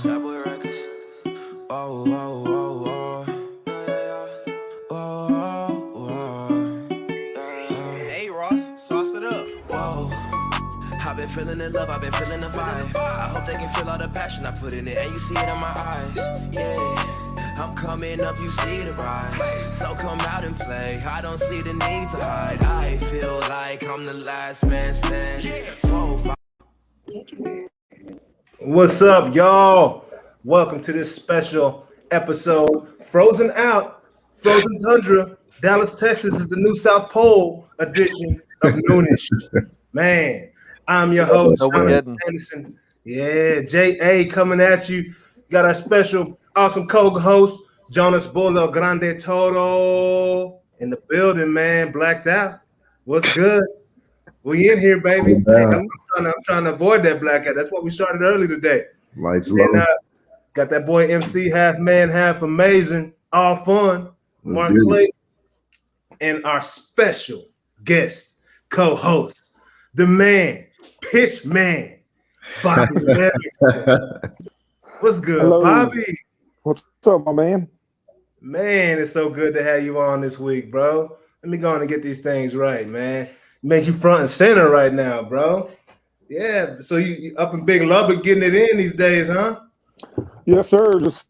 Hey Ross, sauce it up. Whoa. I've been feeling the love, I've been feeling the vibe. I hope they can feel all the passion I put in it, and you see it in my eyes. Yeah, I'm coming up, you see the rise. So come out and play, I don't see the need to hide. I feel like I'm the last man standing. What's up, y'all? Welcome to this special episode, Frozen Out, Frozen Tundra, Dallas, Texas is the new South Pole edition of Noonish. Man, I'm your host, Jonathan Anderson. Yeah, J.A. coming at you. Got our special, awesome co-host, Jonas Bolo Grande Toro in the building, man. Blacked out. What's good? We in here, baby. Hey, I'm trying to avoid that blackout. That's what we started early today. Lights low. Got that boy MC, half man, half amazing, all fun. Mark Clay, and our special guest co-host, the man, Pitchman, Bobby Livingston. What's good, hello, Bobby? What's up, my man? Man, it's so good to have you on this week, bro. Let me go on and get these things right, man. Make you front and center right now, bro. Yeah, so you up in Big Lubbock getting it in these days, huh? Yes, sir. Just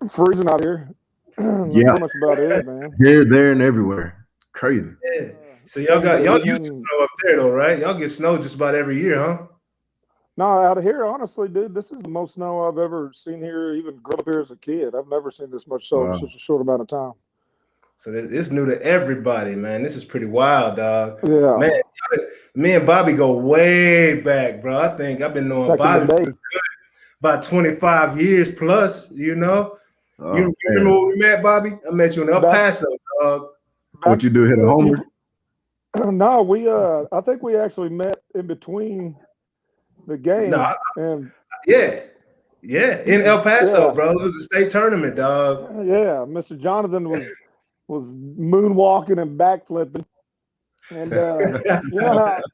freezing out here. Yeah, much about it, man. Here, there, and everywhere. Crazy. Yeah. So y'all used to snow up there, though, right? Y'all get snow just about every year, huh? No, out of here, honestly, dude, this is the most snow I've ever seen here. Even growing up here as a kid, I've never seen this much snow in such a short amount of time. So it's new to everybody, man. This is pretty wild, dog. Yeah, man. Me and Bobby go way back, bro. I think I've been knowing Bobby for about 25 years plus. You know. You remember when we met, Bobby? I met you in El Paso, dog. What you do, hit a homer? No, I think we actually met in between the games. In El Paso, bro. It was a state tournament, dog. Yeah, Mr. Jonathan was moonwalking and backflipping, and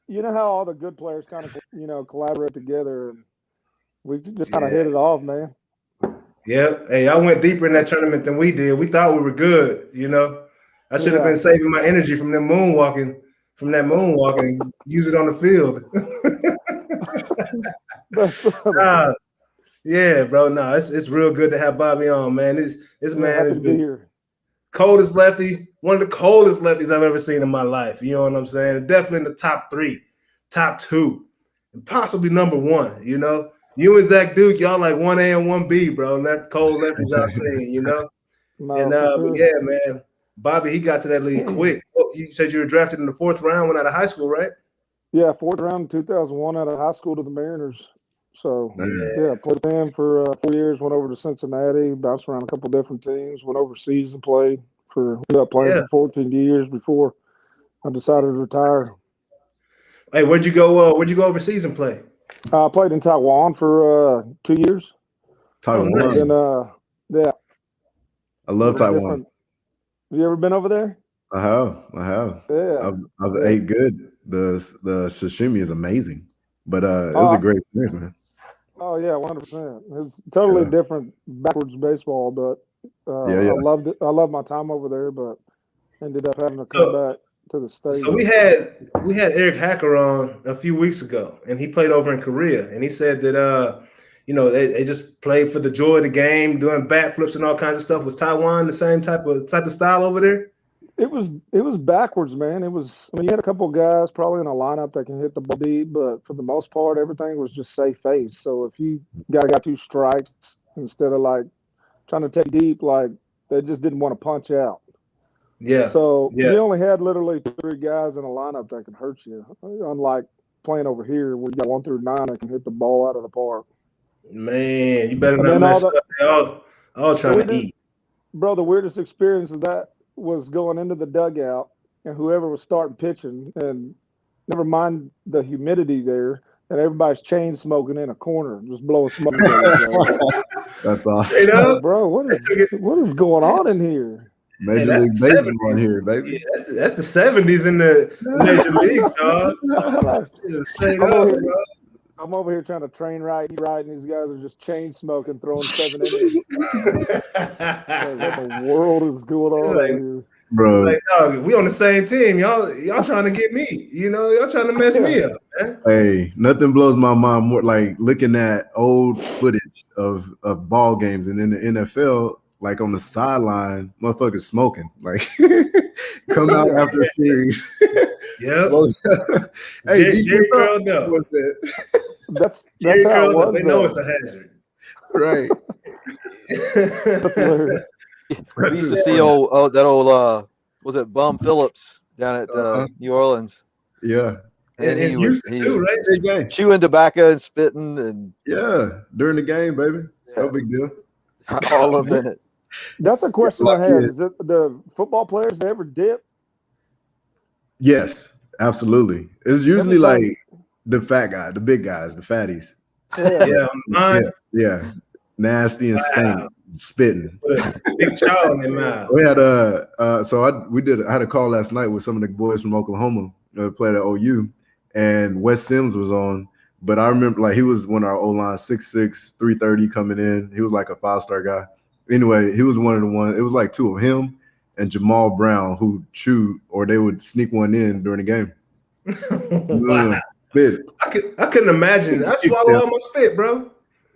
you know how all the good players kind of collaborate together, and we just kind of hit it off, man. Yep. Hey, I went deeper in that tournament than we did. We thought we were good, you know. I should have been saving my energy from that moonwalking, and use it on the field. Yeah, bro. No, it's real good to have Bobby on, man. This man has been here. Coldest lefty, one of the coldest lefties I've ever seen in my life. You know what I'm saying? Definitely in the top 3, top 2, and possibly number 1, you know. You and Zach Duke, y'all like 1A and 1B, bro. Cold lefties I've seen, you know. Yeah, man. Bobby, he got to that league quick. You said you were drafted in the 4th round when out of high school, right? Yeah, 4th round in 2001 out of high school to the Mariners. So, played with them for 4 years, went over to Cincinnati, bounced around a couple different teams, went overseas and played for 14 years before I decided to retire. Hey, where'd you go overseas and play? I played in Taiwan for 2 years. Taiwan. And, I love Taiwan. Have you ever been over there? I have. Yeah. I've ate good. The sashimi is amazing. But it was a great experience, man. Oh yeah, 100%. It's totally different backwards baseball, but I loved it. I loved my time over there, but ended up having to come back to the States. So we had Eric Hacker on a few weeks ago, and he played over in Korea, and he said that they just played for the joy of the game, doing bat flips and all kinds of stuff. Was Taiwan the same type of style over there? It was backwards, man. You had a couple of guys probably in a lineup that can hit the ball deep, but for the most part, everything was just safe face. So if you got 2 strikes instead of like trying to take deep, like they just didn't want to punch out. Yeah. So you only had literally 3 guys in a lineup that can hurt you. Unlike playing over here where you got 1 through 9 that can hit the ball out of the park. Man, you better not mess up. They all trying to eat. Bro, the weirdest experience of that was going into the dugout and whoever was starting pitching, and never mind the humidity there, and everybody's chain smoking in a corner, just blowing smoke. That's awesome. You know? Bro, what is going on in here? Major League Baseball here, baby. Yeah, that's the 70s in the Major Leagues, dog. Straight up, bro. I'm over here trying to train right, and these guys are just chain smoking, throwing 7 innings. Like, what the world is going on like, over here? Bro. It's like, dog, we on the same team. Y'all trying to get me. Y'all trying to mess me up, man. Hey, nothing blows my mind more like looking at old footage of ball games and in the NFL, like on the sideline, motherfuckers smoking. Like come out after a series. Yep. Hey, Jerry curled up. What's that? That's Jerry how it curled up. was. They know it's a hazard. Right. That's hilarious. We used to see that old was it Bum Phillips down at New Orleans? Yeah. And he used to too, right? Big game. Chewing tobacco and spitting and during the game, baby. Yeah. No big deal. all of it. That's a question I had. Is it the football players ever dip? Yes, absolutely. It's usually like the fat guy, the big guys, the fatties. Yeah. Nasty and stank, spitting. Big child in their mouth. We had I had a call last night with some of the boys from Oklahoma that played at OU, and Wes Sims was on. But I remember like he was one of our O-line, 6'6", 330 coming in. He was like a 5-star guy. Anyway, he was one of the ones. It was like two of him and Jamal Brown who chewed, or they would sneak one in during the game. Wow. Spit. I couldn't imagine. I swallow all my spit, bro.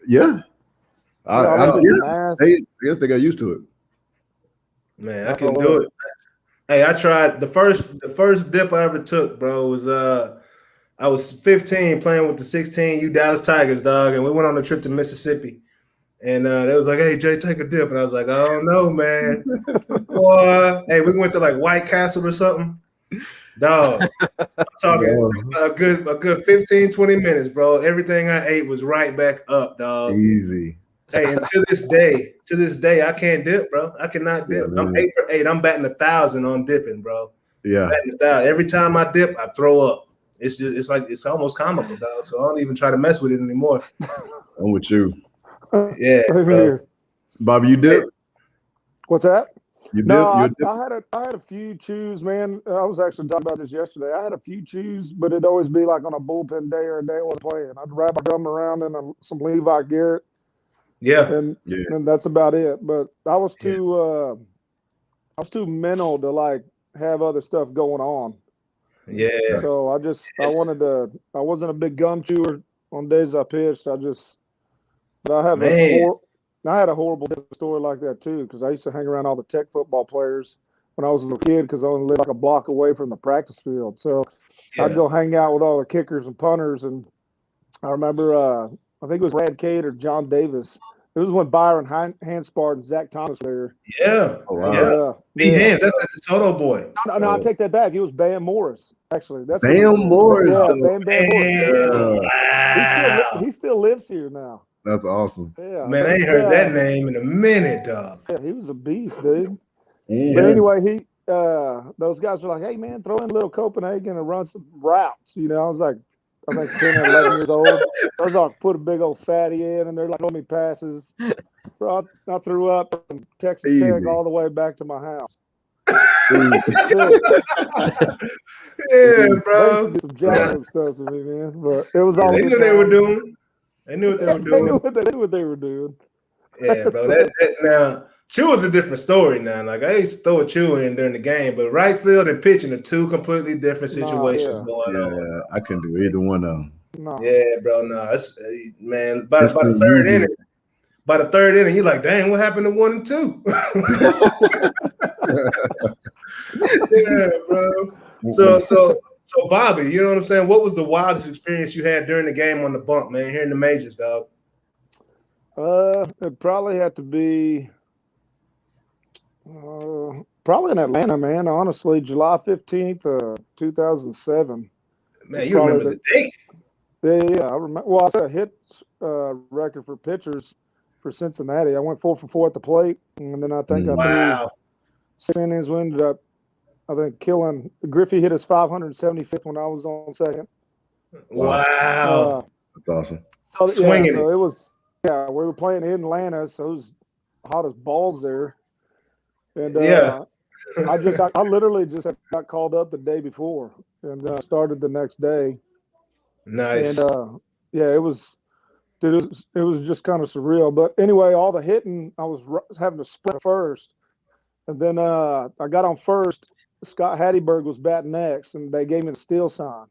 Yeah. I guess they got used to it. Man, I can do it. Hey, I tried the first dip I ever took, bro, was I was 15 playing with the 16U Dallas Tigers, dog, and we went on a trip to Mississippi. And they was like, "Hey, Jay, take a dip." And I was like, "I don't know, man." Boy, hey, we went to like White Castle or something. Dog, I'm talking a good 15, 20 minutes, bro. Everything I ate was right back up, dog. Easy. Hey, and to this day, I can't dip, bro. I cannot dip. Yeah, I'm 8 for 8. I'm batting 1,000 on dipping, bro. Yeah. Batting 1,000. Every time I dip, I throw up. It's almost comical, dog. So I don't even try to mess with it anymore. I'm with you. Yeah, bro. Bobby, you dip? What's that? You dip? No, I had a few chews, man. I was actually talking about this yesterday. I had a few chews, but it'd always be like on a bullpen day or a day I wasn't playing. I'd wrap my gum around in some Levi Garrett. Yeah. And that's about it. But I was too mental to like have other stuff going on. Yeah. So I wasn't a big gum chewer on days I pitched. I had a horrible story like that too, because I used to hang around all the Tech football players when I was a little kid, because I only lived like a block away from the practice field. So I'd go hang out with all the kickers and punters. And I remember, I think it was Brad Cade or John Davis. It was when Byron Hanspard and Zach Thomas were there. Yeah. Oh, wow. Hands, that's a DeSoto boy. No, I take that back. It was Bam Morris, actually. That's Bam Morris. Yeah, Bam Morris. Wow. He still lives here now. That's awesome. Yeah, man, I ain't heard that name in a minute, dog. Yeah, he was a beast, dude. Yeah. But anyway, those guys were like, "Hey, man, throw in a little Copenhagen and run some routes." I was like, I think 10 or 11 years old. I was like, put a big old fatty in, and they're like throwing me passes. Bro, I threw up from Texas Tech all the way back to my house. Yeah, bro. They some jacked stuff to me, man. But it was all. They knew they were doing. They knew what they were doing. They knew what they were doing. Yeah, bro. Now, Chew is a different story now. Like, I used to throw a Chew in during the game, but right field and pitching are two completely different situations going on. Yeah, I couldn't do either one of them. No. Yeah, bro. No, it's man. By the third inning, you're like, dang, what happened to 1 and 2? Yeah, bro. So, Bobby, you know what I'm saying? What was the wildest experience you had during the game on the bump, man? Here in the majors, dog. It probably had to be probably in Atlanta, man. Honestly, July 15th, 2007. Man, you remember the date? Yeah, I remember. Well, I set a hit record for pitchers for Cincinnati. I went 4 for 4 at the plate, and then I think I threw 6 innings. We ended up, I think, killing. Griffey hit his 575th when I was on second. Wow, that's awesome. So, swinging. So it was. Yeah, we were playing in Atlanta, so it was hot as balls there. And I literally just got called up the day before and started the next day. Nice. And yeah, it was. Dude, it was just kind of surreal. But anyway, all the hitting, I was having to split first. And then I got on first. Scott Hatteberg was batting next, and they gave me the steal sign.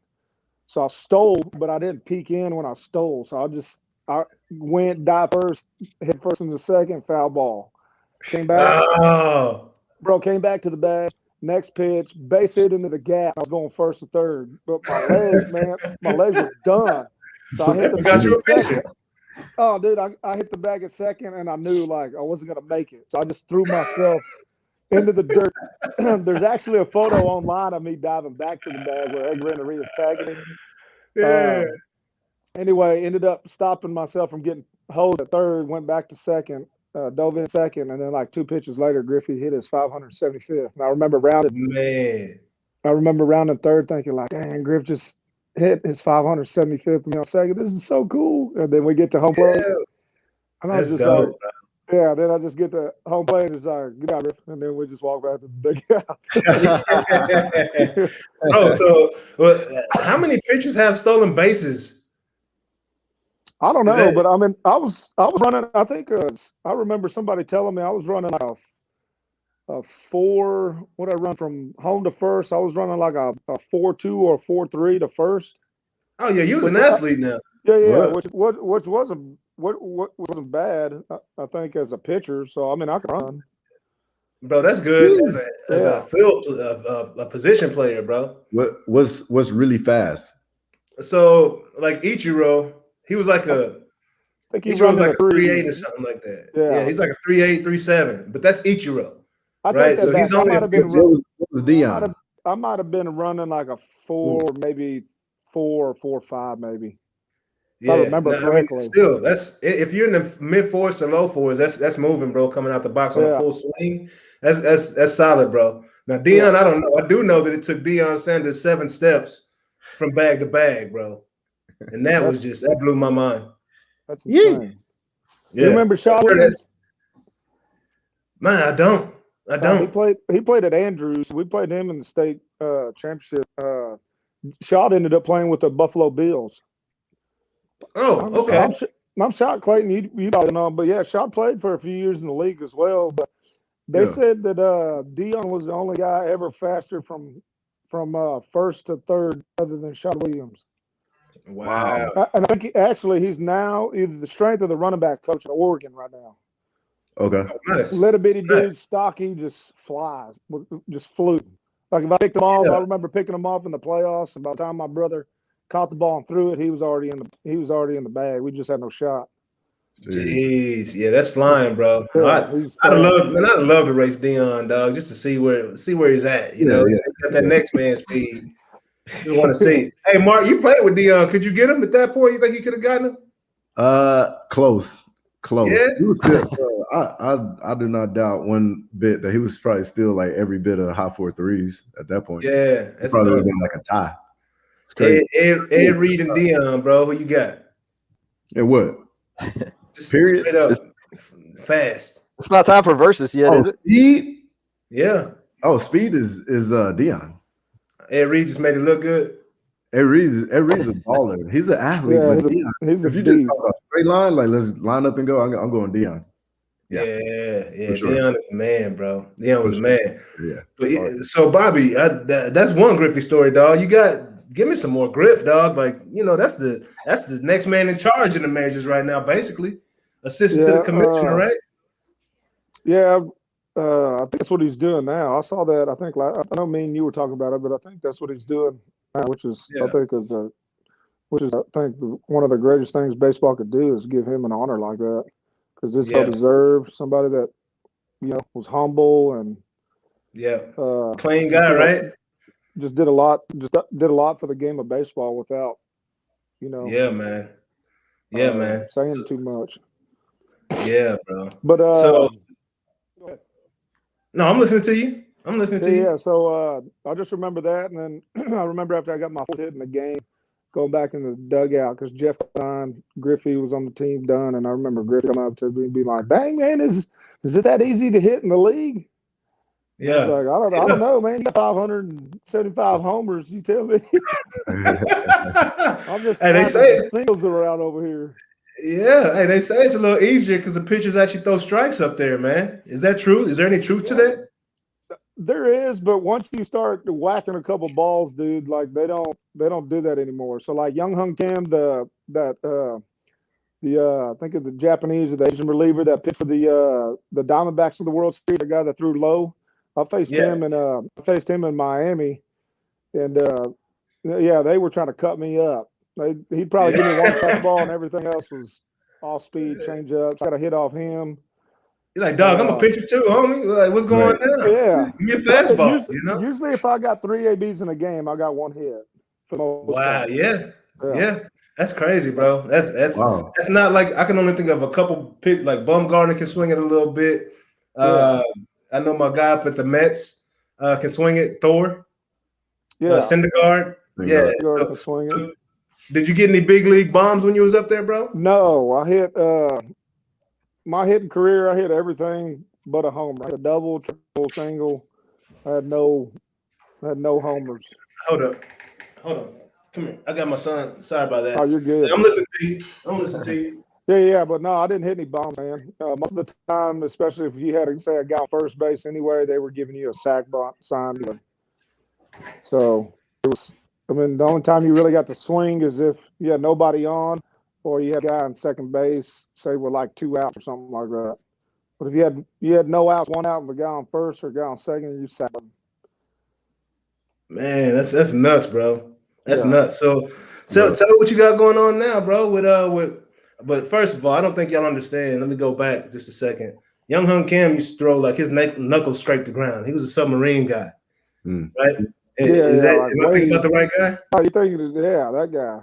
So I stole, but I didn't peek in when I stole. So I went, dived first, hit first in the second, foul ball. Came back. Oh. Bro, came back to the bag. Next pitch, base hit into the gap. I was going first and third. But my legs, man, my legs were done. So I hit the Got you a second. pitcher. Oh, dude, I hit the bag at second, and I knew, like, I wasn't going to make it. So I just threw myself into the dirt. There's actually a photo online of me diving back to the bag where Edgar Rennery is tagging me. Yeah. Anyway, ended up stopping myself from getting hosed at third, went back to second, dove in second, and then, like, 2 pitches later, Griffey hit his 575th. And I remember rounding third thinking, like, dang, Griff just hit his 575th on second. This is so cool. And then we get to home plate. Yeah. And I was just dope, like, yeah, then I just get to home plate and it's like, get out, Griff. And then we just walk back to the dugout. Oh, so how many pitchers have stolen bases? I don't know, but I mean, I was running, I think I remember somebody telling me I was running like a 4, what did I run from home to first? I was running like a 4.2 or 4.3 to first. Oh yeah, you was an athlete now. Yeah, which wasn't bad, I think, as a pitcher. So I mean, I can run. Bro, that's good as a field a position player, bro. What's really fast? So like Ichiro, he was like I think he Ichiro runs was like a 3.8 or threes. something like that. Yeah. Yeah, he's like a 3.8, 3.7. But that's Ichiro. I Right, take that so back. he's only What was Dion? I might have been running like a 4, maybe 4 or 4.5, maybe. Yeah, I remember correctly. Still, that's if you're in the mid fours to low fours, that's moving, bro. Coming out the box on a full swing, that's solid, bro. Now Dion, I don't know. I do know that it took Deion Sanders 7 steps from bag to bag, bro, and that blew my mind. That's insane. Yeah. You remember Shaw Williams? Man, I don't. He played at Andrews. We played him in the state championship. Shaw ended up playing with the Buffalo Bills. Oh, okay. I'm shocked, Clayton. You probably know, but yeah, Shaw played for a few years in the league as well. But they said that Dion was the only guy ever faster from first to third, other than Shaw Williams. Wow. And I think he's now either the strength or the running back coach in Oregon right now. Okay. Nice. Little bitty dude, stocky, just flies, just flew. Like if I picked him off, I remember picking him off in the playoffs, and by the time my brother caught the ball and threw it, he was already in the bag. We just had no shot. Jeez, yeah, that's flying, bro. Yeah, I'd love to race Dion, dog, just to see where he's at. You know, he's got that next man speed. You want to see. Hey, Mark, you played with Dion. Could you get him at that point? You think you could have gotten him? Close. Yeah? He was good. I do not doubt one bit that he was probably still like every bit of high 4.3s at that point. Yeah, that's probably was in like a tie. It's crazy. Ed Reed and Dion, bro. Who you got? And what? Just Period. Straight up, fast. It's not time for versus yet, is it? Speed? Yeah. Oh, speed is Dion. Ed Reed just made it look good. Ed Reed's a baller. He's an athlete. Yeah, but Dion, if you just talk about straight line, like let's line up and go, I'm going Dion. Yeah. Sure. Dion is a man, bro. Dion was a man. Yeah. But so Bobby, that's one Griffey story, dog. Give me some more Griff, dog. Like, you know, that's the next man in charge in the majors right now, basically. Assistant to the commissioner, right? Yeah, I think that's what he's doing now. I saw that. I think I don't mean you were talking about it, but I think that's what he's doing now, which is I think one of the greatest things baseball could do is give him an honor like that, because it's so deserved. Somebody that was humble and clean guy, right? Just did a lot for the game of baseball without, man, saying too much. Yeah, bro. But no, I'm listening to you. Yeah, so I just remember that, and then I remember after I got my fourth hit in the game, going back in the dugout because Jeff Dunn, Griffey was on the team, Dunn, and I remember Griffey coming up to me and be like, "Dang man, is it that easy to hit in the league?" I was like, I don't know, man. You got 575 homers. You tell me. I'm just Hey, they slapping say some singles around over here. yeah. Hey, they say it's a little easier because the pitchers actually throw strikes up there, man. Is that true? Is there any truth to that? There is, but once you start whacking a couple balls, dude, like they don't do that anymore. So like Young Hung Kim, I think of the Japanese or the Asian reliever that pitched for the Diamondbacks of the World Series, the guy that threw low. I faced him in Miami, and they were trying to cut me up. He'd probably give me one fastball, and everything else was all speed, change ups. I got a hit off him. You're like, dog, I'm a pitcher too, homie. Like, what's going on? Yeah, Give me a fastball. Usually, if I got 3 ABs in a game, I got one hit. For the most Wow, part. yeah. That's crazy, bro. That's wow. That's not like I can only think of a couple pitch like Bumgarner can swing it a little bit. I know my guy up at the Mets can swing it. Thor, Syndergaard, can swing it. So, did you get any big league bombs when you was up there, bro? No, I hit my hitting career. I hit everything but a homer. I hit a double, triple, single. I had no homers. Hold up. Come here. I got my son. Sorry about that. Oh, you're good. I'm listening to you. Yeah, but no, I didn't hit any bombs, man. Most of the time, especially if you had to say a guy on first base anyway, they were giving you a sack sign. So it was. I mean, the only time you really got to swing is if you had nobody on, or you had a guy on second base, say with like 2 outs or something like that. But if you had no outs, 1 out, and the guy on first or a guy on second, you sack him. Man, that's nuts, bro. That's nuts. So tell me what you got going on now, bro. But first of all, I don't think y'all understand. Let me go back just a second. Young Hung Kim used to throw like his knuckles scraped the ground. He was a submarine guy, right? Is am I thinking about the right guy? Oh, you thinking? Yeah, that guy.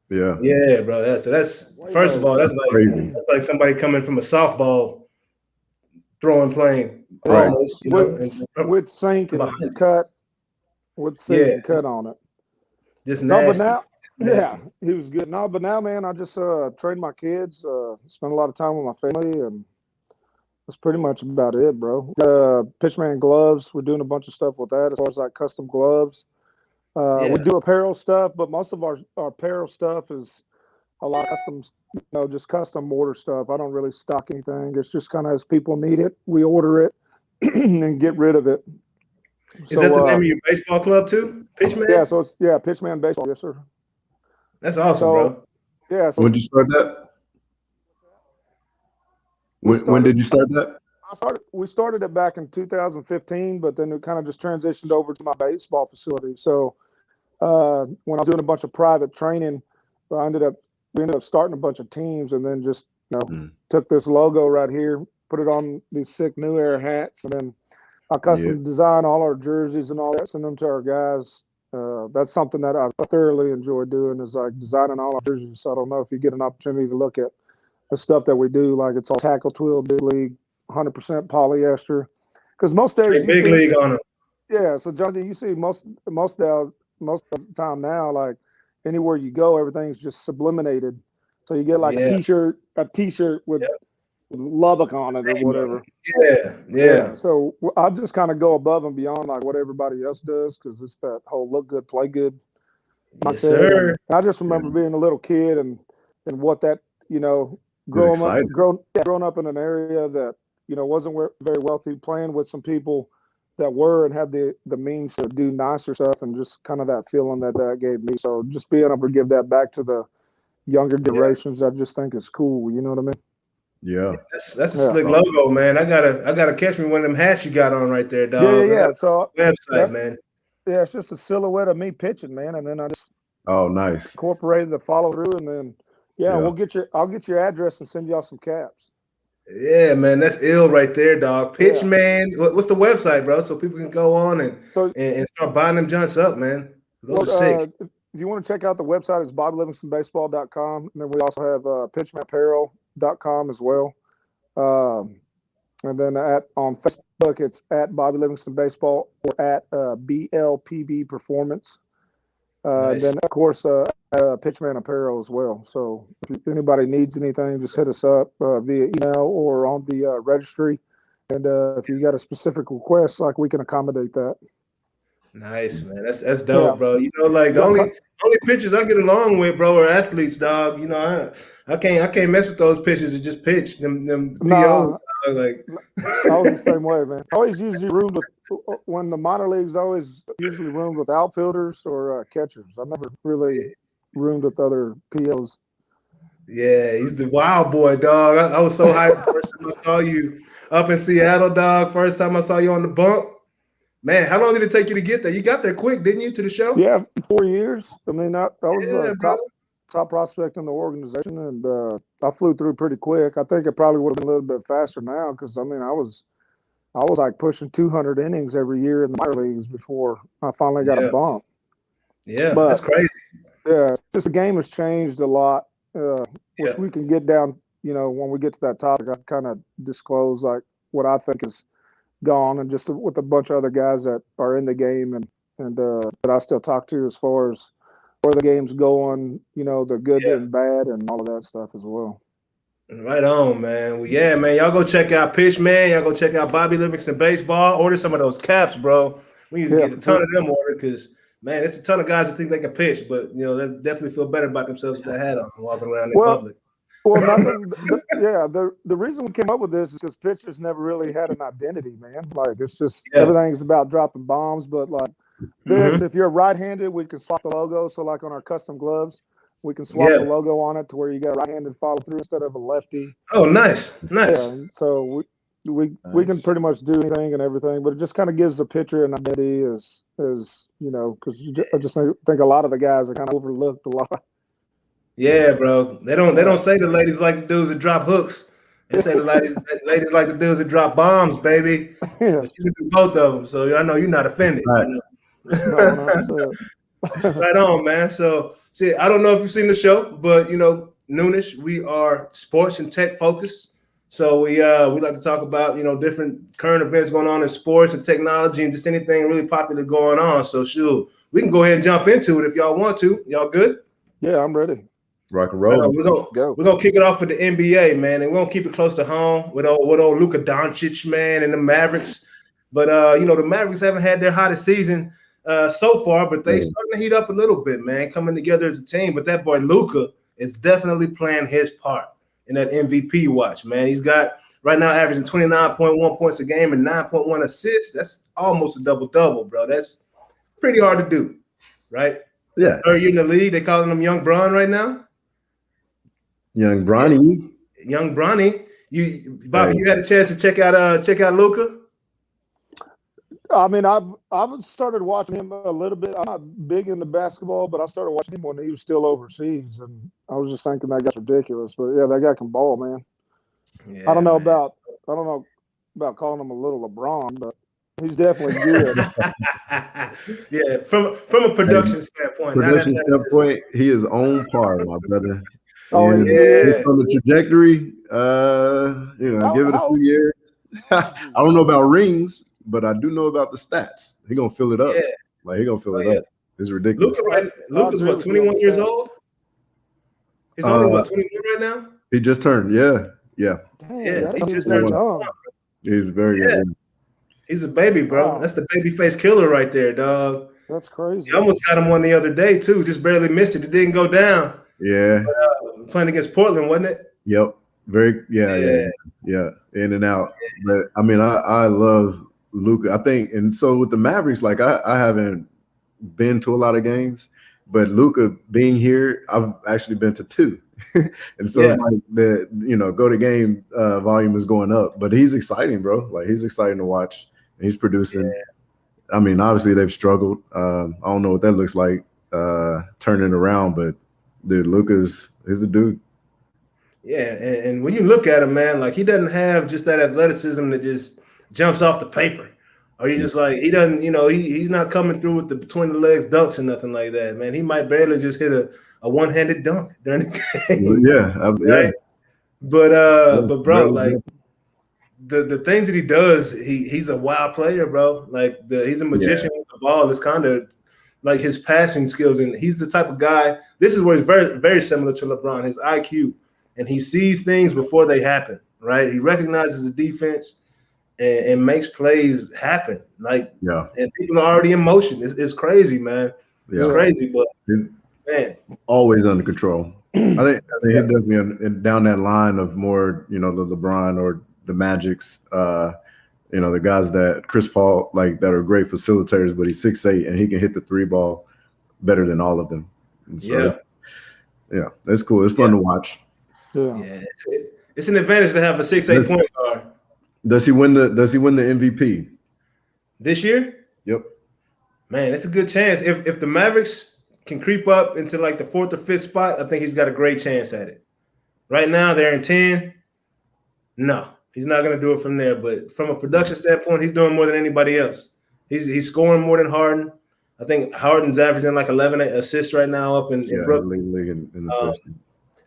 Yeah, bro. That's first of all, that's like crazy. That's like somebody coming from a softball throwing plane, almost, with sink and cut, and cut on it. Just nasty. But now, he was good. No, but now, man, I just train my kids, spend a lot of time with my family, and that's pretty much about it, bro. Pitchman gloves. We're doing a bunch of stuff with that as far as like custom gloves. We do apparel stuff, but most of our apparel stuff is a lot of custom, just custom order stuff. I don't really stock anything. It's just kind of as people need it, we order it and get rid of it. Is that the name of your baseball club too? Pitchman? Yeah, so it's Pitchman Baseball, yes, sir. That's awesome, bro. Yeah. So when did you start that? When did you start that? We started it back in 2015, but then it kind of just transitioned over to my baseball facility. So when I was doing a bunch of private training, we ended up starting a bunch of teams, and then just took this logo right here, put it on these sick New Era hats, and then I custom design all our jerseys and all that, send them to our guys. That's something that I thoroughly enjoy doing, is like designing all our jerseys. So I don't know if you get an opportunity to look at the stuff that we do, like it's all tackle twill, big league, 100% polyester. Because most days, big league on them. Yeah, so Jonathan, you see most of the time now, like anywhere you go, everything's just subliminated. So you get like a t-shirt with Lubbock on it or whatever. Yeah. So I just kind of go above and beyond like what everybody else does, because it's that whole look good, play good. Yes, sir. I just remember being a little kid and what that, growing up in an area that, wasn't very wealthy, playing with some people that were and had the means to do nicer stuff, and just kind of that feeling that gave me. So just being able to give that back to the younger generations, I just think is cool. You know what I mean? Yeah, that's a slick logo, man. I gotta catch me one of them hats you got on right there, dog. Yeah. So website, man. Yeah, it's just a silhouette of me pitching, man, and then I just nice incorporated the follow through, and then I'll get your address and send y'all some caps. Yeah, man, that's ill right there, dog. Pitchman, what's the website, bro? So people can go on and start buying them junks up, man. Those are sick. If you want to check out the website, it's BobbyLivingstonBaseball.com, and then we also have PitchmanApparel.com as well. And then on Facebook, it's at Bobby Livingston Baseball or at BLPB Performance. Nice. Then, of course, Pitchman Apparel as well. So if anybody needs anything, just hit us up via email or on the registry, And if you got a specific request, like we can accommodate that. Nice, man. That's dope, Yeah. bro. You know, like the only pitchers I get along with, bro, are athletes, dog. You know, I can't mess with those pitchers that just pitch them POs. Like I was the same way, man. I always usually roomed with when the minor leagues. I always usually roomed with outfielders or catchers. I never really roomed with other POs. Yeah, he's the wild boy, dog. I was so hyped the first time I saw you up in Seattle, dog. First time I saw you on the bump. Man, how long did it take you to get there? You got there quick, didn't you, to the show? Yeah, 4 years. I mean, I was top prospect in the organization, and I flew through pretty quick. I think it probably would have been a little bit faster now because, I mean, I was like pushing 200 innings every year in the minor leagues before I finally got a bump. Yeah, but, that's crazy. Yeah, just the game has changed a lot, which we can get down, you know, when we get to that topic. I kind of disclose, like, what I think is gone, and just with a bunch of other guys that are in the game and that I still talk to as far as where the game's going, you know, the good and bad and all of that stuff as well. Right on, man. Well, yeah, man. Y'all go check out Pitchman. Y'all go check out Bobby Livingston Baseball. Order some of those caps, bro. We need to get a ton of them ordered because, man, it's a ton of guys that think they can pitch, but, you know, they definitely feel better about themselves with that hat on walking around in public. Well, the reason we came up with this is because pitchers never really had an identity, man. Like, it's just everything's about dropping bombs. But like this, if you're right-handed, we can swap the logo. So like on our custom gloves, we can swap the logo on it to where you got a right-handed follow through instead of a lefty. Oh, nice. Yeah, so we can pretty much do anything and everything, but it just kind of gives the pitcher an identity as you know, because I just think a lot of the guys are kind of overlooked a lot. Yeah, bro. They don't say the ladies like the dudes that drop hooks. They say the ladies like the dudes that drop bombs, baby. Yeah. But you can do both of them, so I know you're not offended. Right. Right on, man. So, see, I don't know if you've seen the show, but you know, Noonish, we are sports and tech focused. So we like to talk about, you know, different current events going on in sports and technology and just anything really popular going on. So, shoot, we can go ahead and jump into it if y'all want to. Y'all good? Yeah, I'm ready. Rock and roll. We're gonna kick it off with the NBA, man, and we're gonna keep it close to home with old Luka Doncic, man, and the Mavericks. But you know, the Mavericks haven't had their hottest season so far, but they starting to heat up a little bit, man, coming together as a team. But that boy Luka is definitely playing his part in that MVP watch, man. He's got right now averaging 29.1 points a game and 9.1 assists. That's almost a double-double, bro. That's pretty hard to do, right? Yeah. Third year in the league, they calling him Young Bron right now. Young Bronny. Young Bronny. Bobby, you had a chance to check out Luka? I mean, I've started watching him a little bit. I'm not big into basketball, but I started watching him when he was still overseas, and I was just thinking that guy's ridiculous. But yeah, that guy can ball, man. Yeah, I don't know about calling him a little LeBron, but he's definitely good. Yeah, from a production standpoint. He is on par, my brother. Oh, yeah. From the trajectory, you know, give it a few years. I don't know about rings, but I do know about the stats. He gonna fill it up. Yeah. Like he gonna fill it up. It's ridiculous. Luka's what, 21 years old? He's only what, 21 right now? He just turned. Yeah. Dang, he just turned. He's very good. He's a baby, bro. Wow. That's the baby face killer right there, dog. That's crazy. He almost got him one the other day too. Just barely missed it. It didn't go down. Yeah. But, playing against Portland, wasn't it? Yep. Very. Yeah. In and out. But I mean, I love Luka. I think, and so with the Mavericks, like I haven't been to a lot of games, but Luka being here, I've actually been to 2. And so it's like the, you know, go to game volume is going up, but he's exciting, bro. Like he's exciting to watch. He's producing. Yeah. I mean, obviously they've struggled. I don't know what that looks like turning around, but dude, Luka's is the dude. Yeah, and when you look at him, man, like he doesn't have just that athleticism that just jumps off the paper. Or he just like he doesn't, you know, he's not coming through with the between the legs dunks or nothing like that, man. He might barely just hit a one-handed dunk during the game. Yeah. But bro, like the things that he does, he's a wild player, bro. Like he's a magician with the ball. It's kind of like his passing skills, and he's the type of guy. This is where he's very, very similar to LeBron. His IQ, and he sees things before they happen. Right? He recognizes the defense. and makes plays happen. Like, Yeah. and people are already in motion. It's crazy, man. It's Yeah. crazy, but man, always under control. I think he definitely down that line of more, the LeBron or the Magics, the guys that Chris Paul, like, that are great facilitators, but he's 6'8" and he can hit the three ball better than all of them. And so, yeah, that's cool. It's fun to watch. Yeah, it's an advantage to have a 6'8" point guard. Does he win the MVP this year? Yep. Man, it's a good chance. If the Mavericks can creep up into like the 4th or 5th spot, I think he's got a great chance at it. Right now, they're in 10. No, he's not going to do it from there. But from a production standpoint, he's doing more than anybody else. He's scoring more than Harden. I think Harden's averaging like 11 assists right now up in Brooklyn. League in assists.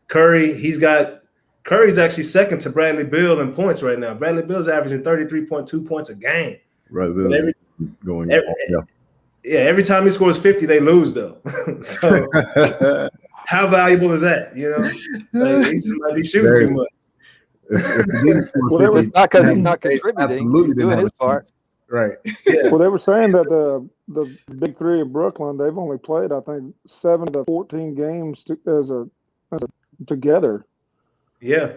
Curry's actually second to Bradley Beal in points right now. Bradley Beal's averaging 33.2 points a game. Bradley Beal's every time he scores 50, they lose though. So how valuable is that? Like, he just might be shooting too much. Well, it's not because he's not contributing. He's doing his part. Right. Yeah. Well, they were saying that the big three of Brooklyn, they've only played, I think, 7 to 14 games together. Yeah.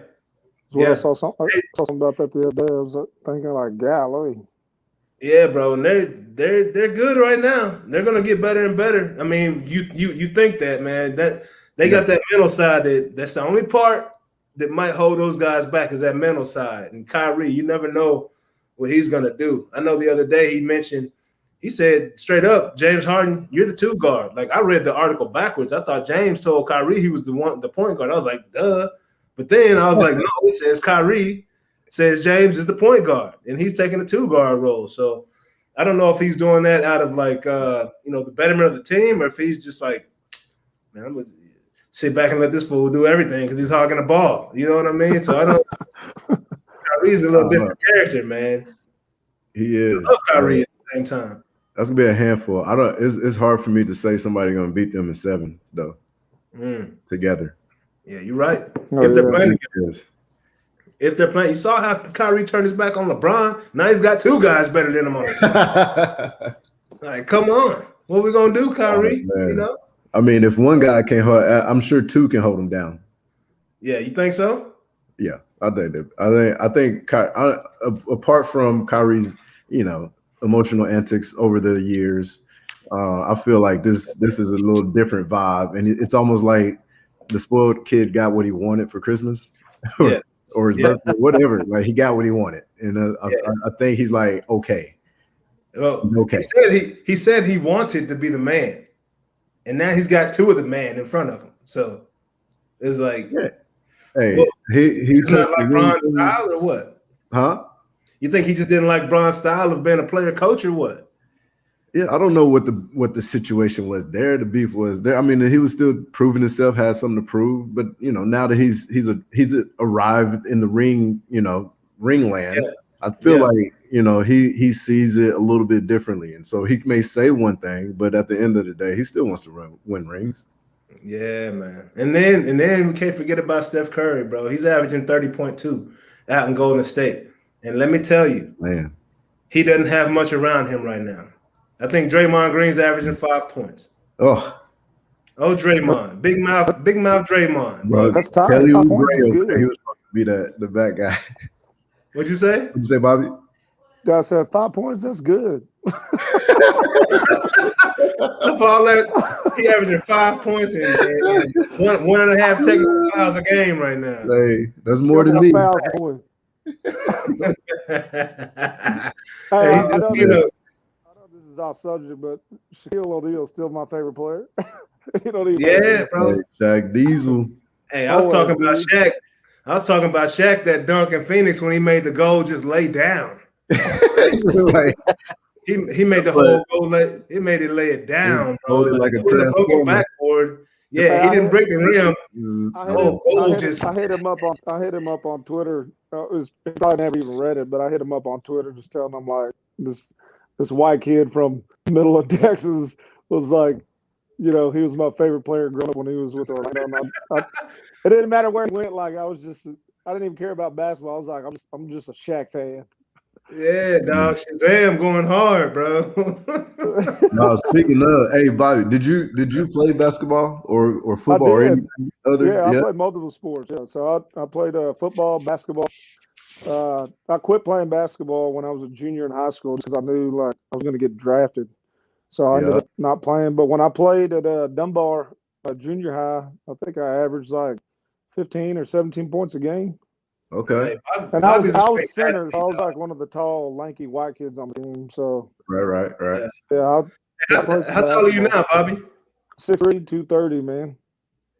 I saw something about that the other day. I was thinking, like, golly. Yeah, bro, and they're good right now. They're gonna get better and better. I mean, you think that, man, that they got that mental side that's the only part that might hold those guys back is that mental side. And Kyrie, you never know what he's gonna do. I know the other day he said straight up, James Harden, you're the 2 guard. Like, I read the article backwards. I thought James told Kyrie he was the point guard. I was like, duh. But then I was like, no, it says Kyrie says James is the point guard, and he's taking the 2 guard role. So I don't know if he's doing that out of like the betterment of the team, or if he's just like, man, I'm gonna sit back and let this fool do everything because he's hogging the ball. You know what I mean? So I don't. Kyrie's a little different character, man. He is. I love Kyrie at the same time. That's gonna be a handful. It's hard for me to say somebody gonna beat them in 7 though. Together. Yeah, you're right. If they're playing together. If they're playing, you saw how Kyrie turned his back on LeBron. Now he's got 2 guys better than him on the team. Like, come on, what we gonna do, Kyrie? I mean, if one guy can't hold, I'm sure 2 can hold him down. Yeah, you think so? Yeah, I think apart from Kyrie's, emotional antics over the years, I feel like this is a little different vibe, and it's almost like the spoiled kid got what he wanted for Christmas. Yeah. Or his birthday, whatever. Like, he got what he wanted, and I think he's like, okay. Well, okay. He said he wanted to be the man, and now he's got 2 of the man in front of him. So it's like, hey, well, he not like Bron's style or what? Huh? You think he just didn't like Bron's style of being a player coach or what? Yeah, I don't know what the situation was there. The beef was there. I mean, he was still proving himself, had something to prove. But now that he's arrived in the ring, ringland, I feel like he sees it a little bit differently. And so he may say one thing, but at the end of the day, he still wants to win rings. Yeah, man. And then we can't forget about Steph Curry, bro. He's averaging 30.2 out in Golden State. And let me tell you, man, he doesn't have much around him right now. I think Draymond Green's averaging 5 points. Oh, Draymond, big mouth Draymond. Bro, that's tough. Kelly was great. He was supposed to be the bad guy. What'd you say? What'd you say, Bobby? I said 5 points. That's good. Of all that, he averaging 5 points and 1.5 technical fouls a game right now. Hey, that's more than me. Is off subject, but Shaquille O'Neal is still my favorite player. Bro. Hey, Shaq Diesel. Hey, I was talking about Shaq. I was talking about Shaq that dunk in Phoenix when he made the goal just lay down. Like, he made the whole goal. He made it lay it down, bro. Like a transformer backboard. Yeah, he didn't break the rim. I hit him up on Twitter. He probably never even read it, but I hit him up on Twitter just telling him like this white kid from middle of Texas was like, he was my favorite player growing up when he was with Orlando. It didn't matter where he went. Like, I didn't even care about basketball. I was like, I'm just a Shaq fan. Yeah, dog. Shazam going hard, bro. No, speaking of, hey Bobby, did you play basketball or I football or did. any other? Yeah, I Yeah. played multiple sports. Yeah, so I played football, basketball. I quit playing basketball when I was a junior in high school because I knew like I was going to get drafted. So I ended Yeah. up not playing. But when I played at Dunbar junior high, I think I averaged like 15 or 17 points a game. Okay. Hey, And I Bobby's a straight was center, so I athlete, was like one of the tall, lanky white kids on the team. So Right. dog. yeah, I Yeah. played some How tall are you basketball. now, Bobby? 6'3", 230, man.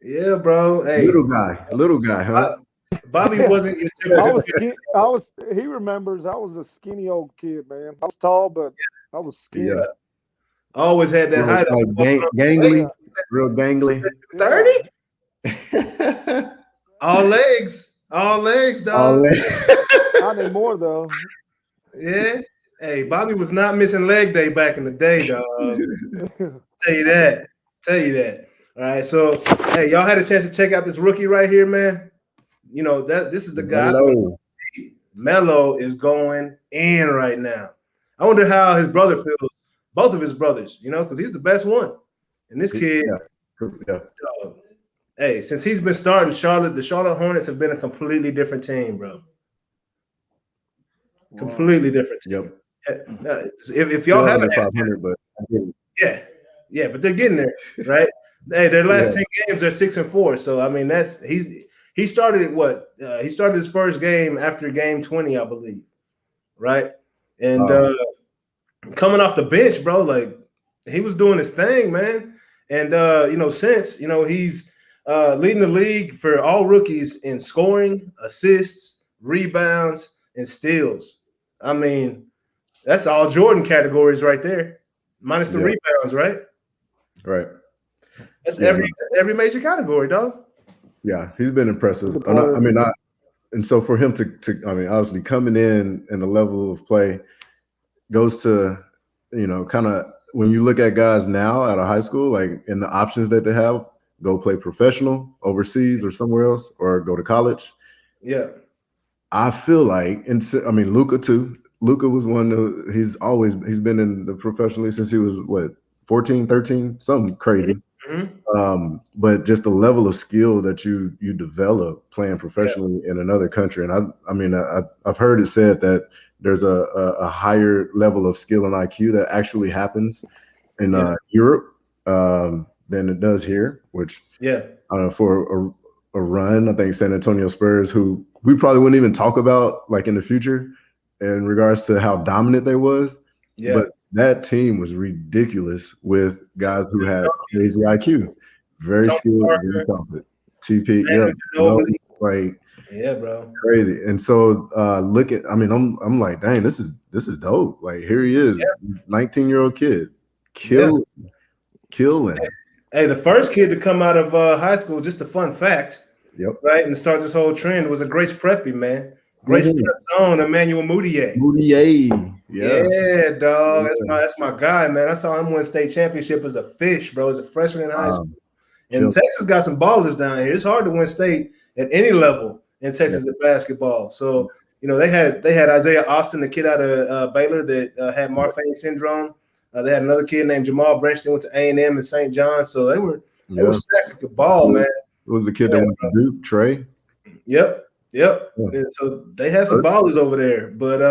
Yeah, bro. Hey, Little guy, huh? Bobby wasn't your I typical. was skinny. He remembers I was a skinny old kid, man. I was tall, but I was skinny. Yeah. Always had that height. Like gangly, real gangly. 30? All legs, dog. All I need more though. Yeah. Hey, Bobby was not missing leg day back in the day, dog. Tell you that. All right. So, hey, y'all had a chance to check out this rookie right here, man. You know that this is the guy. Melo is going in right now. I wonder how his brother feels. Both of his brothers, you know, because he's the best one. And this kid, hey, since he's been starting Charlotte, the Charlotte Hornets have been a completely different team, bro. Wow. Completely different team. Yep. If y'all haven't, 500, but yeah, but they're getting there, right? Hey, their last 10 games are 6-4. So I mean, he started what? He started his first game after game 20, I believe, right? And coming off the bench, bro, like he was doing his thing, man. And you know, since you know he's leading the league for all rookies in scoring, assists, rebounds, and steals. I mean, that's all Jordan categories right there, minus the rebounds, right? Right. That's every major category, dog. Yeah, he's been impressive. And so for him to I mean, obviously coming in and the level of play goes to, you know, kind of when you look at guys now out of high school, like in the options that they have, go play professional overseas or somewhere else, or go to college. Yeah. I feel like, and I mean, Luka too. Luka was one he's been in the professionally since he was 14, 13, something crazy. Mm-hmm. But just the level of skill that you develop playing professionally in another country. And I've heard it said that there's a higher level of skill and IQ that actually happens in Europe than it does here, which for a run, I think San Antonio Spurs, who we probably wouldn't even talk about like in the future in regards to how dominant they was. Yeah. But that team was ridiculous with guys who had crazy IQ, very skilled, very confident. TP, bro, crazy. And so I'm like, dang, this is dope. Like here he is, 19-year-old kid, killing. Hey, the first kid to come out of high school, just a fun fact, right, and start this whole trend was a Grace Preppy, man. Grace Preppy on Emmanuel Moutier. Yeah, dog. That's my guy, man. I saw him win state championship as a fish, bro, as a freshman in high school. And Texas got some ballers down here. It's hard to win state at any level in Texas at basketball. So, you know, they had Isaiah Austin, the kid out of Baylor that had Marfan syndrome. They had another kid named Jamal Branch. They went to A&M and St. John. So they were stacked with the ball, man. It was the kid that went to Duke, Trey. Yep. And so they have some ballers over there. But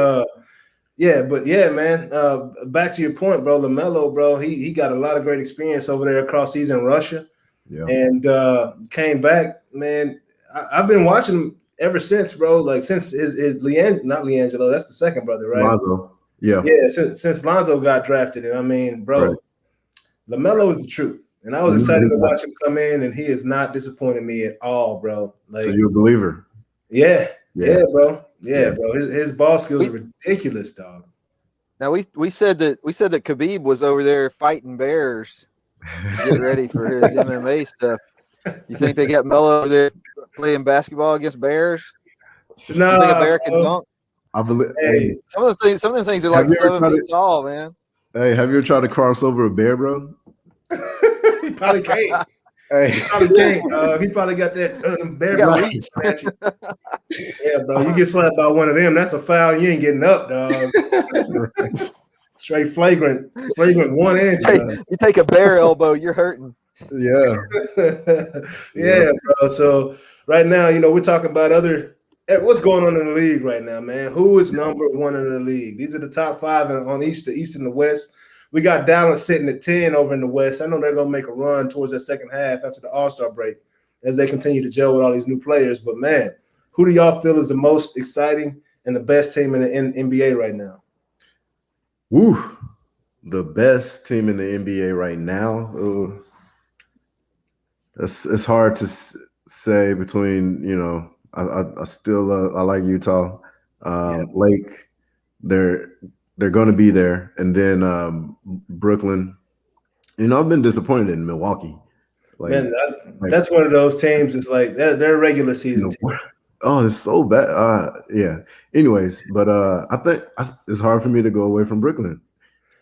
man. Back to your point, bro. Lamelo, bro, he got a lot of great experience over there across seas in Russia. Yeah. And came back, man. I've been watching him ever since, bro. Like since his not Leangelo, that's the second brother, right? Lonzo. Yeah. Since Lonzo got drafted. And I mean, bro, LaMelo is the truth. And I was excited to watch him come in, and he has not disappointed me at all, bro. Like, so you're a believer. Yeah, bro. Yeah, bro. His ball skills are ridiculous, dog. Now we said that Khabib was over there fighting bears to get ready for his MMA stuff. You think they got Melo over there playing basketball against bears? No, you think a bear can dunk? I believe. Hey, some of the things are like 7 feet tall, man. Hey, have you ever tried to cross over a bear, bro? He probably can't. He probably can't. He probably got that bear reach. Yeah, bro. You get slapped by one of them, that's a foul. You ain't getting up, dog. Straight flagrant 1 inch. You take a bear elbow, you're hurting. Yeah. Yeah, bro. So right now, we're talking about what's going on in the league right now, man. Who is number one in the league? These are the top 5 on the East and the West. We got Dallas sitting at 10 over in the West. I know they're going to make a run towards that second half after the All-Star break as they continue to gel with all these new players. But, man, who do y'all feel is the most exciting and the best team in the NBA right now? Woo. The best team in the NBA right now? It's hard to say between, I still I like Utah. Lake, they're going to be there. And then Brooklyn. I've been disappointed in Milwaukee. Man, that's one of those teams. It's like they're a regular season team. Oh, it's so bad. Yeah. Anyways, but I think it's hard for me to go away from Brooklyn.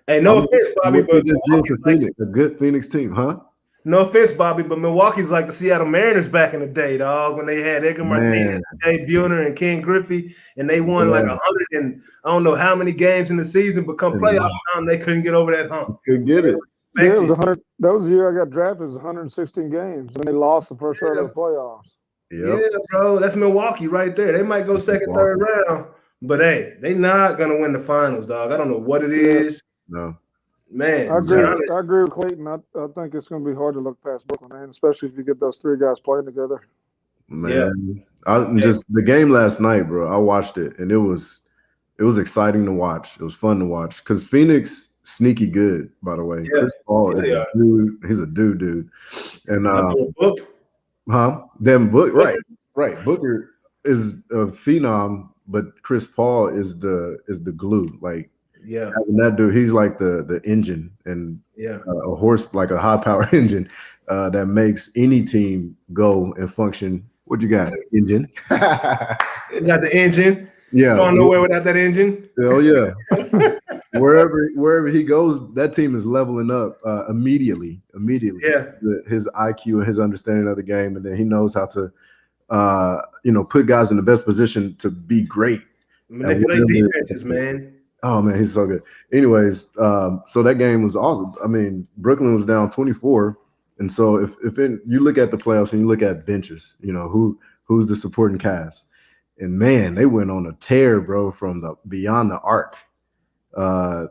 Hey, no offense, Bobby, but a good Phoenix team, huh? No offense, Bobby, but Milwaukee's like the Seattle Mariners back in the day, dog, when they had Edgar Martinez, Jay Buhner, and Ken Griffey, and they won like 100 and I don't know how many games in the season, but come playoff time, they couldn't get over that hump. Couldn't get it. Yeah, it was 100. That was the year I got drafted. It was 116 games, and they lost the first round of the playoffs. Yep. Yeah, bro, that's Milwaukee right there. They might go second, third round, but hey, they not gonna win the finals, dog. I don't know what it is. No. Man, I agree with Clayton. I think it's going to be hard to look past Brooklyn, man, especially if you get those 3 guys playing together. Man, the game last night, bro. I watched it, and it was exciting to watch. It was fun to watch because Phoenix sneaky good, by the way. Yeah. Chris Paul is a dude. He's a dude. And Book, right. Booker is a phenom, but Chris Paul is the glue. Like. Yeah, having that dude, he's like the engine and a horse, like a high power engine that makes any team go and function. What you got? Engine. You got the engine. Yeah, going nowhere without that engine. Oh yeah. wherever he goes, that team is leveling up immediately. Yeah, his IQ and his understanding of the game, and then he knows how to put guys in the best position to be great. Manipulate defenses, man. Oh man, he's so good. Anyways, so that game was awesome. I mean, Brooklyn was down 24, and so if you look at the playoffs and you look at benches, who's the supporting cast, and man, they went on a tear, bro, from the beyond the arc.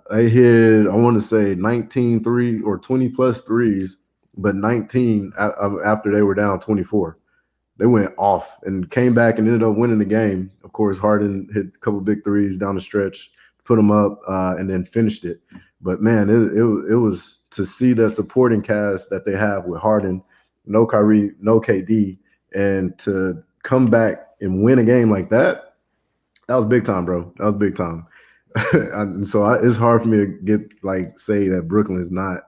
They hit, I want to say 19 3 or 20 plus threes, but 19 after they were down 24. They went off and came back and ended up winning the game. Of course, Harden hit a couple big threes down the stretch, put them up, and then finished it. But man, it was to see that supporting cast that they have with Harden, no Kyrie, no KD, and to come back and win a game like that, that was big time, bro. That was big time. And so it's hard for me to say that Brooklyn is not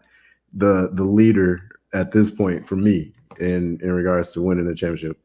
the leader at this point for me in regards to winning the championship.